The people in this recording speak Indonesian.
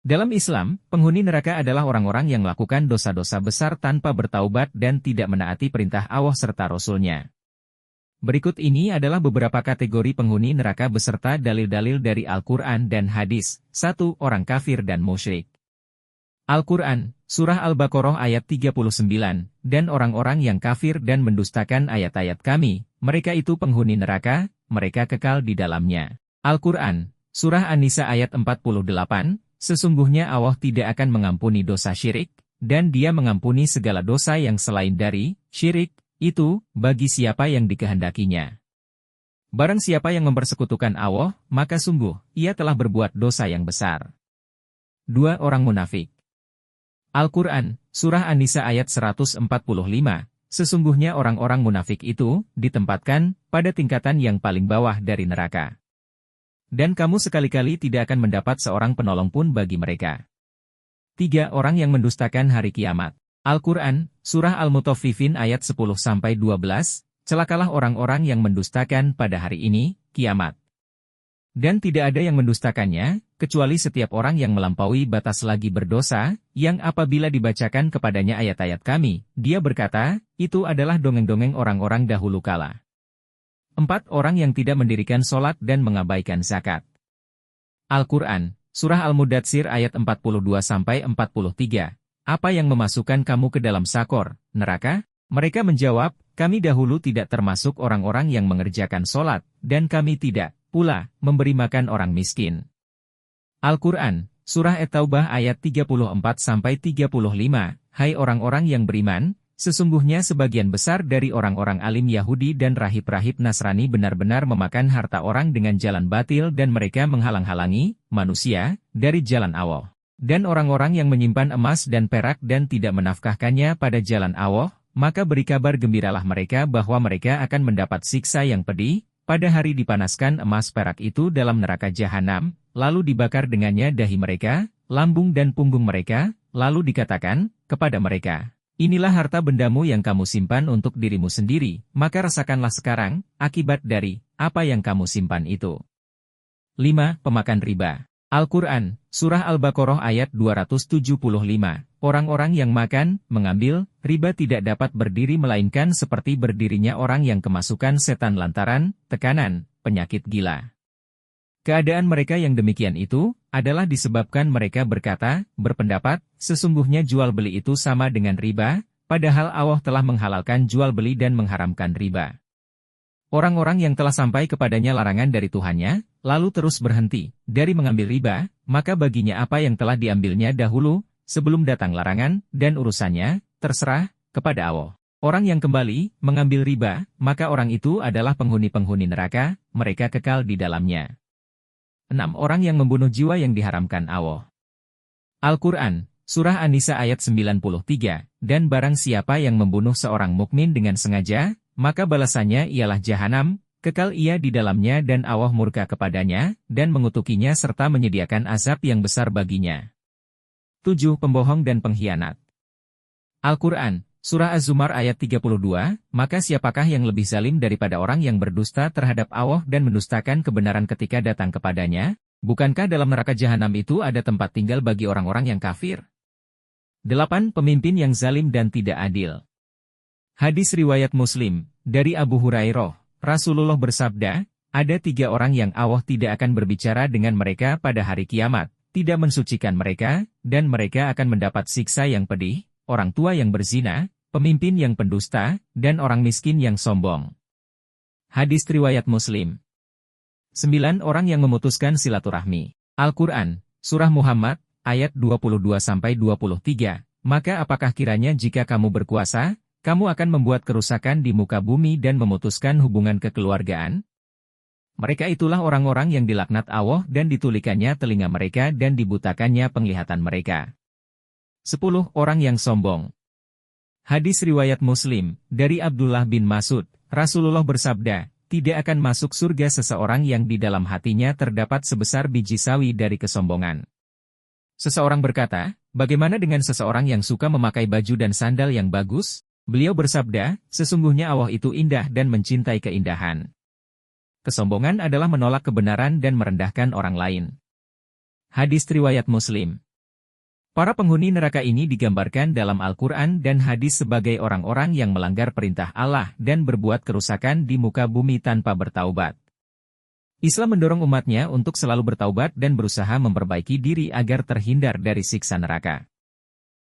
Dalam Islam, penghuni neraka adalah orang-orang yang melakukan dosa-dosa besar tanpa bertaubat dan tidak menaati perintah Allah serta Rasul-Nya. Berikut ini adalah beberapa kategori penghuni neraka beserta dalil-dalil dari Al-Quran dan Hadis. 1. Orang kafir dan musyrik. Al-Quran, Surah Al-Baqarah ayat 39, dan orang-orang yang kafir dan mendustakan ayat-ayat Kami, mereka itu penghuni neraka, mereka kekal di dalamnya. Al-Quran, Surah An-Nisa ayat 48, sesungguhnya Allah tidak akan mengampuni dosa syirik, dan Dia mengampuni segala dosa yang selain dari syirik, itu, bagi siapa yang dikehendakinya. Barang siapa yang mempersekutukan Allah, maka sungguh, ia telah berbuat dosa yang besar. 2. Orang munafik. Al-Quran, Surah An-Nisa ayat 145, sesungguhnya orang-orang munafik itu, ditempatkan, pada tingkatan yang paling bawah dari neraka. Dan kamu sekali-kali tidak akan mendapat seorang penolong pun bagi mereka. 3. Orang yang mendustakan hari kiamat. Al-Quran, Surah Al-Mutaffifin ayat 10-12, celakalah orang-orang yang mendustakan pada hari ini, kiamat. Dan tidak ada yang mendustakannya, kecuali setiap orang yang melampaui batas lagi berdosa, yang apabila dibacakan kepadanya ayat-ayat Kami, dia berkata, itu adalah dongeng-dongeng orang-orang dahulu kala. 4. Orang yang tidak mendirikan sholat dan mengabaikan zakat. Al-Quran, Surah Al-Mudatsir ayat 42-43, apa yang memasukkan kamu ke dalam sakor, neraka? Mereka menjawab, kami dahulu tidak termasuk orang-orang yang mengerjakan sholat, dan kami tidak, pula, memberi makan orang miskin. Al-Quran, Surah At-Taubah ayat 34-35, hai orang-orang yang beriman, sesungguhnya sebagian besar dari orang-orang alim Yahudi dan rahib-rahib Nasrani benar-benar memakan harta orang dengan jalan batil dan mereka menghalang-halangi manusia dari jalan Allah. Dan orang-orang yang menyimpan emas dan perak dan tidak menafkahkannya pada jalan Allah, maka beri kabar gembiralah mereka bahwa mereka akan mendapat siksa yang pedih, pada hari dipanaskan emas perak itu dalam neraka jahanam, lalu dibakar dengannya dahi mereka, lambung dan punggung mereka, lalu dikatakan kepada mereka, inilah harta bendamu yang kamu simpan untuk dirimu sendiri, maka rasakanlah sekarang, akibat dari apa yang kamu simpan itu. 5. Pemakan riba. Al-Quran, Surah Al-Baqarah ayat 275, orang-orang yang makan, mengambil, riba tidak dapat berdiri melainkan seperti berdirinya orang yang kemasukan setan lantaran, tekanan, penyakit gila. Keadaan mereka yang demikian itu, adalah disebabkan mereka berpendapat, sesungguhnya jual beli itu sama dengan riba, padahal Allah telah menghalalkan jual beli dan mengharamkan riba. Orang-orang yang telah sampai kepadanya larangan dari Tuhannya, lalu terus berhenti dari mengambil riba, maka baginya apa yang telah diambilnya dahulu, sebelum datang larangan, dan urusannya, terserah, kepada Allah. Orang yang kembali, mengambil riba, maka orang itu adalah penghuni-penghuni neraka, mereka kekal di dalamnya. 6. Orang yang membunuh jiwa yang diharamkan Allah. Al-Quran, Surah An-Nisa ayat 93, dan barang siapa yang membunuh seorang mukmin dengan sengaja, maka balasannya ialah jahanam, kekal ia di dalamnya dan Allah murka kepadanya, dan mengutukinya serta menyediakan azab yang besar baginya. 7. Pembohong dan pengkhianat. Al-Quran, Surah Az-Zumar ayat 32, maka siapakah yang lebih zalim daripada orang yang berdusta terhadap Allah dan mendustakan kebenaran ketika datang kepadanya? Bukankah dalam neraka jahanam itu ada tempat tinggal bagi orang-orang yang kafir? 8. Pemimpin yang zalim dan tidak adil. Hadis riwayat Muslim, dari Abu Hurairah, Rasulullah bersabda, ada 3 orang yang Allah tidak akan berbicara dengan mereka pada hari kiamat, tidak mensucikan mereka, dan mereka akan mendapat siksa yang pedih, orang tua yang berzina, pemimpin yang pendusta, dan orang miskin yang sombong. Hadis riwayat Muslim. 9 orang yang memutuskan silaturahmi. Al-Quran, Surah Muhammad, ayat 22-23, maka apakah kiranya jika kamu berkuasa, kamu akan membuat kerusakan di muka bumi dan memutuskan hubungan kekeluargaan? Mereka itulah orang-orang yang dilaknat Allah dan ditulikannya telinga mereka dan dibutakannya penglihatan mereka. 10 orang yang sombong. Hadis riwayat Muslim, dari Abdullah bin Mas'ud, Rasulullah bersabda, tidak akan masuk surga seseorang yang di dalam hatinya terdapat sebesar biji sawi dari kesombongan. Seseorang berkata, bagaimana dengan seseorang yang suka memakai baju dan sandal yang bagus? Beliau bersabda, sesungguhnya Allah itu indah dan mencintai keindahan. Kesombongan adalah menolak kebenaran dan merendahkan orang lain. Hadis riwayat Muslim. Para penghuni neraka ini digambarkan dalam Al-Quran dan hadis sebagai orang-orang yang melanggar perintah Allah dan berbuat kerusakan di muka bumi tanpa bertaubat. Islam mendorong umatnya untuk selalu bertaubat dan berusaha memperbaiki diri agar terhindar dari siksa neraka.